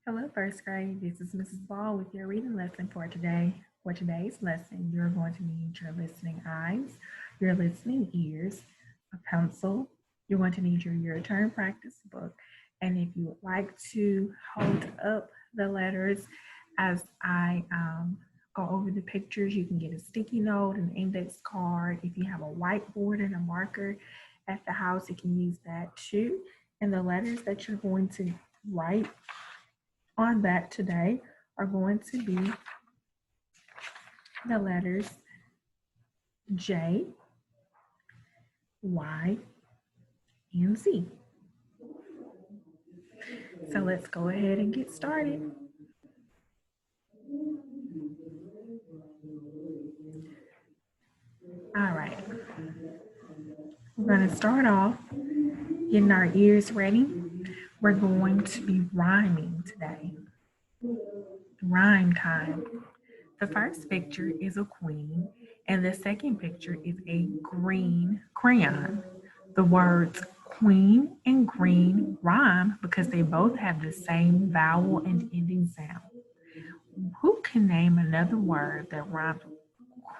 Hello, first grade. This is Mrs. Ball with your reading lesson for today. For today's lesson, you're going to need your listening eyes, your listening ears, a pencil. You're going to need your turn practice book. And if you would like to hold up the letters as I go over the pictures, you can get a sticky note, an index card. If you have a whiteboard and a marker at the house, you can use that too. And the letters that you're going to write on that today are going to be the letters J, Y, and Z. So let's go ahead and get started. All right, we're going to start off getting our ears ready. We're going to be rhyming today. Rhyme time. The first picture is a queen, and the second picture is a green crayon. The words queen and green rhyme because they both have the same vowel and ending sound. Who can name another word that rhymes with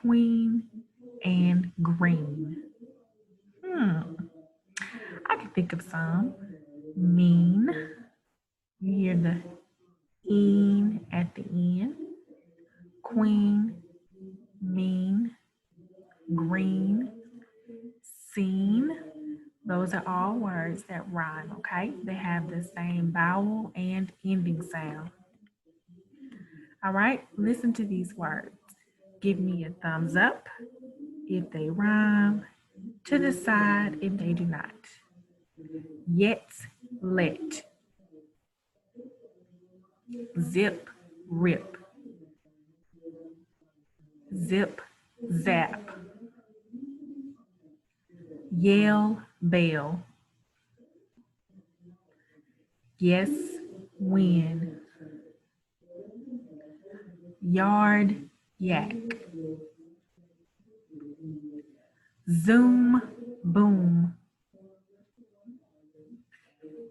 queen and green? I can think of some. Mean. You hear the "een" at the end. Queen, mean, green, seen. Those are all words that rhyme, okay? They have the same vowel and ending sound. All right, listen to these words. Give me a thumbs up if they rhyme, to the side if they do not. Yet, let, zip, rip, zip, zap, yell, bell, yes, win, yard, yak, zoom, boom,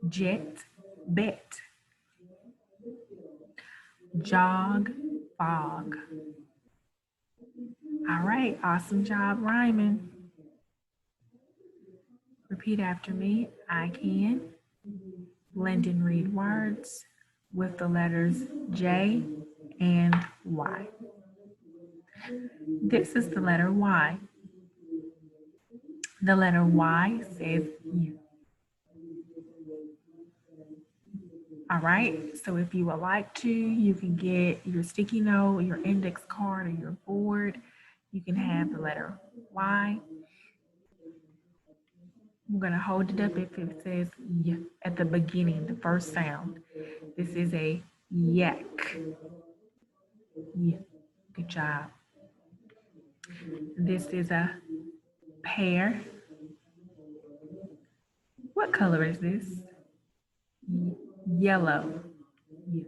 jet, bet, jog, fog. All right, awesome job rhyming. Repeat after me. I can blend and read words with the letters J and Y. This is the letter Y. The letter Y says you. All right, so if you would like to, you can get your sticky note, your index card, or your board. You can have the letter Y. I'm going to hold it up if it says Y at the beginning, the first sound. This is a yak. Yeah, good job. This is a pear. What color is this? Yellow. Yeah.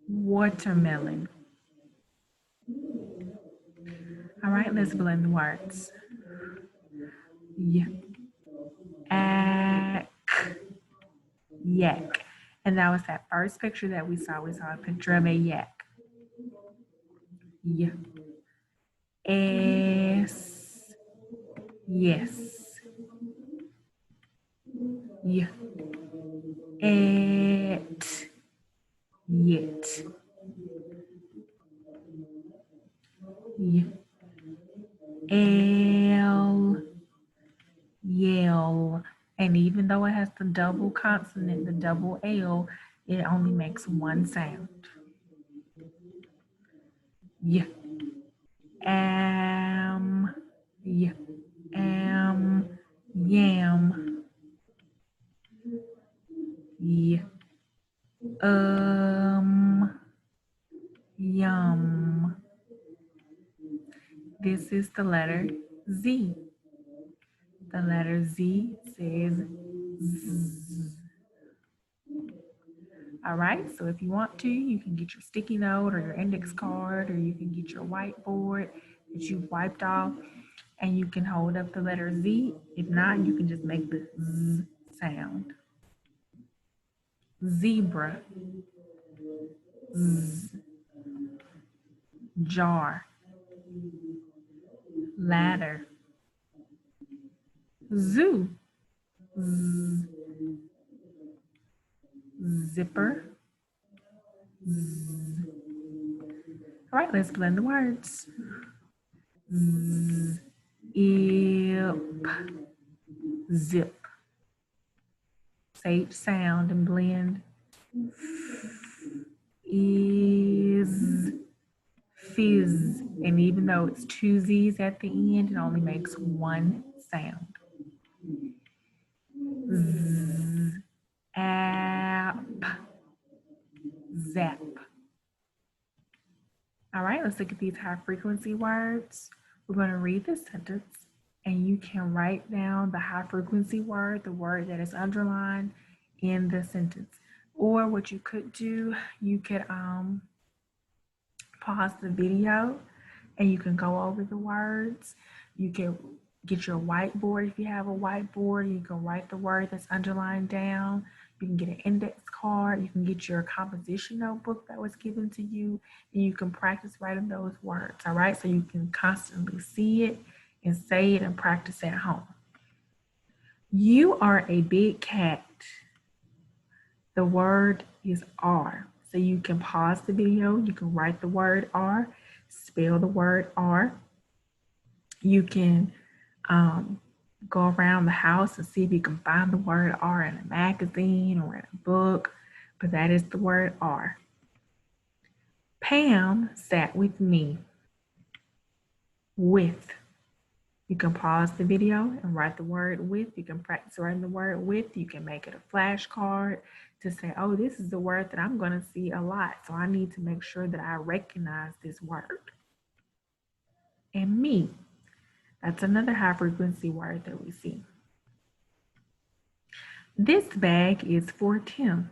Watermelon. All right, let's blend the words. Yeah. Ack. Yak. And that was that first picture that we saw. We saw a picture of a yak. Yeah. S. Yes. Yeah. Et. Yet. Yeah. L. Yell. And even though it has the double consonant, the double L, it only makes one sound. Yeah. Am. Yeah. Am. Yam. Yeah. Yum. This is the letter Z. The letter Z says Z. All right, so if you want to, you can get your sticky note or your index card, or you can get your whiteboard that you've wiped off, and you can hold up the letter Z. If not, you can just make the Z sound. zebra, z, jar, ladder, zoo, z, zipper, z. All right, let's blend the words. Z, ip, zip. Say each sound and blend. Is, fizz. And even though it's two Z's at the end, it only makes one sound. Z, app, zap. All right, let's look at these high frequency words. We're going to read this sentence and you can write down the high frequency word, the word that is underlined in the sentence. Or what you could do, you could pause the video and you can go over the words. You can get your whiteboard if you have a whiteboard. You can write the word that's underlined down. You can get an index card. You can get your composition notebook that was given to you, and you can practice writing those words, all right? So you can constantly see it and say it and practice at home. You are a big cat. The word is R. So you can pause the video. You can write the word R, spell the word R. You can go around the house and see if you can find the word R in a magazine or in a book, but that is the word R. Pam sat with me. With. You can pause the video and write the word with. You can practice writing the word with. You can make it a flashcard to say, oh, this is the word that I'm going to see a lot, so I need to make sure that I recognize this word. And me. That's another high frequency word that we see. This bag is for Tim.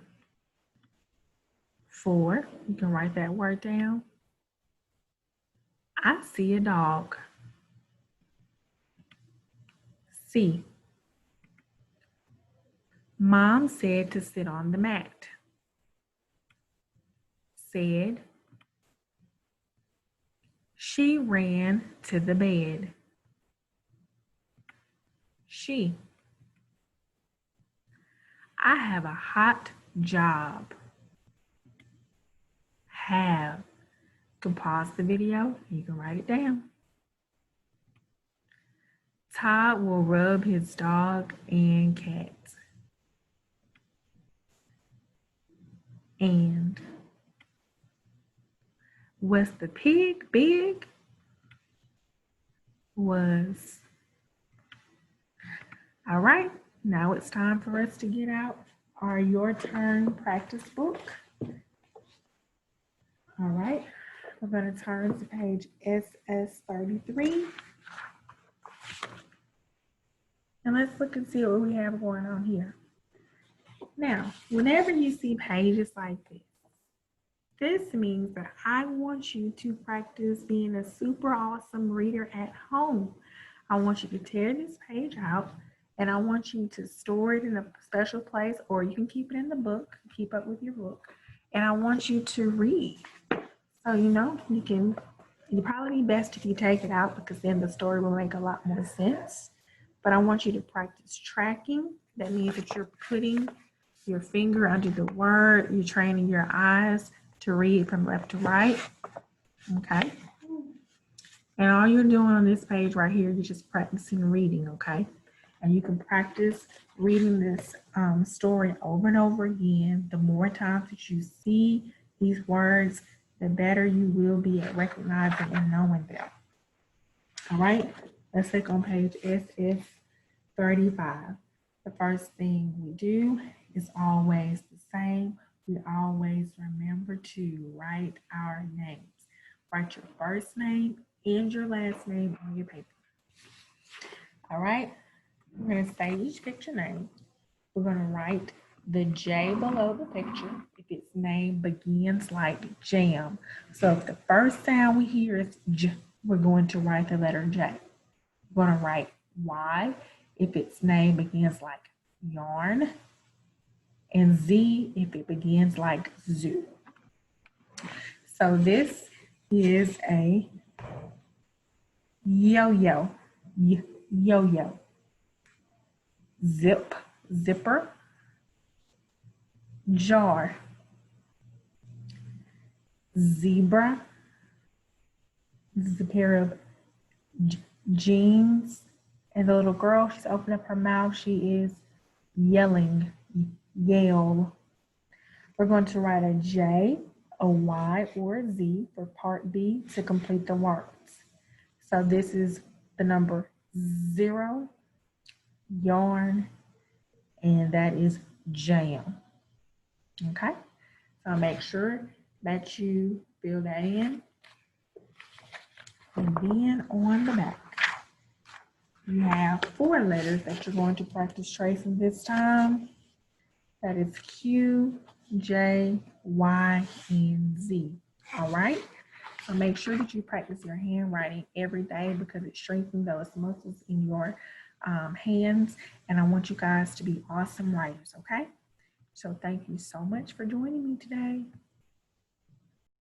For, you can write that word down. I see a dog. See. Mom said to sit on the mat. Said. She ran to the bed. She. I have a hot job. Have. You can pause the video. You can write it down. Todd will rub his dog and cat. And. Was the pig big? Was. All right, now it's time for us to get out our Your Turn practice book. All right, we're going to turn to page SS33. And let's look and see what we have going on here. Now, whenever you see pages like this means that I want you to practice being a super awesome reader at home. I want you to tear this page out and I want you to store it in a special place, or you can keep it in the book, keep up with your book. And I want you to read. So, it'd probably be best if you take it out because then the story will make a lot more sense. But I want you to practice tracking. That means that you're putting your finger under the word, you're training your eyes to read from left to right, okay? And all you're doing on this page right here, you're just practicing reading, okay? And you can practice reading this story over and over again. The more times that you see these words, the better you will be at recognizing and knowing them. All right, let's look on page SS35. The first thing we do is always the same. We always remember to write our names. Write your first name and your last name on your paper. All right, we're going to say each picture name. We're going to write the J below the picture if its name begins like jam. So if the first sound we hear is J, we're going to write the letter J. We're going to write Y if its name begins like yarn. and Z if it begins like zoo. So this is a yo-yo, yo-yo, zip, zipper, jar, zebra. This is a pair of jeans. And the little girl, she's opened up her mouth. She is yelling, yell. We're going to write a J, a Y, or a Z for part B to complete the words. So this is the number 0, yarn, and that is jam. Okay, so make sure that you fill that in. And then on the back, you have 4 letters that you're going to practice tracing this time. That is Q, J, Y, and Z. All right. So make sure that you practice your handwriting every day because it strengthens those muscles in your hands. And I want you guys to be awesome writers. Okay. So thank you so much for joining me today.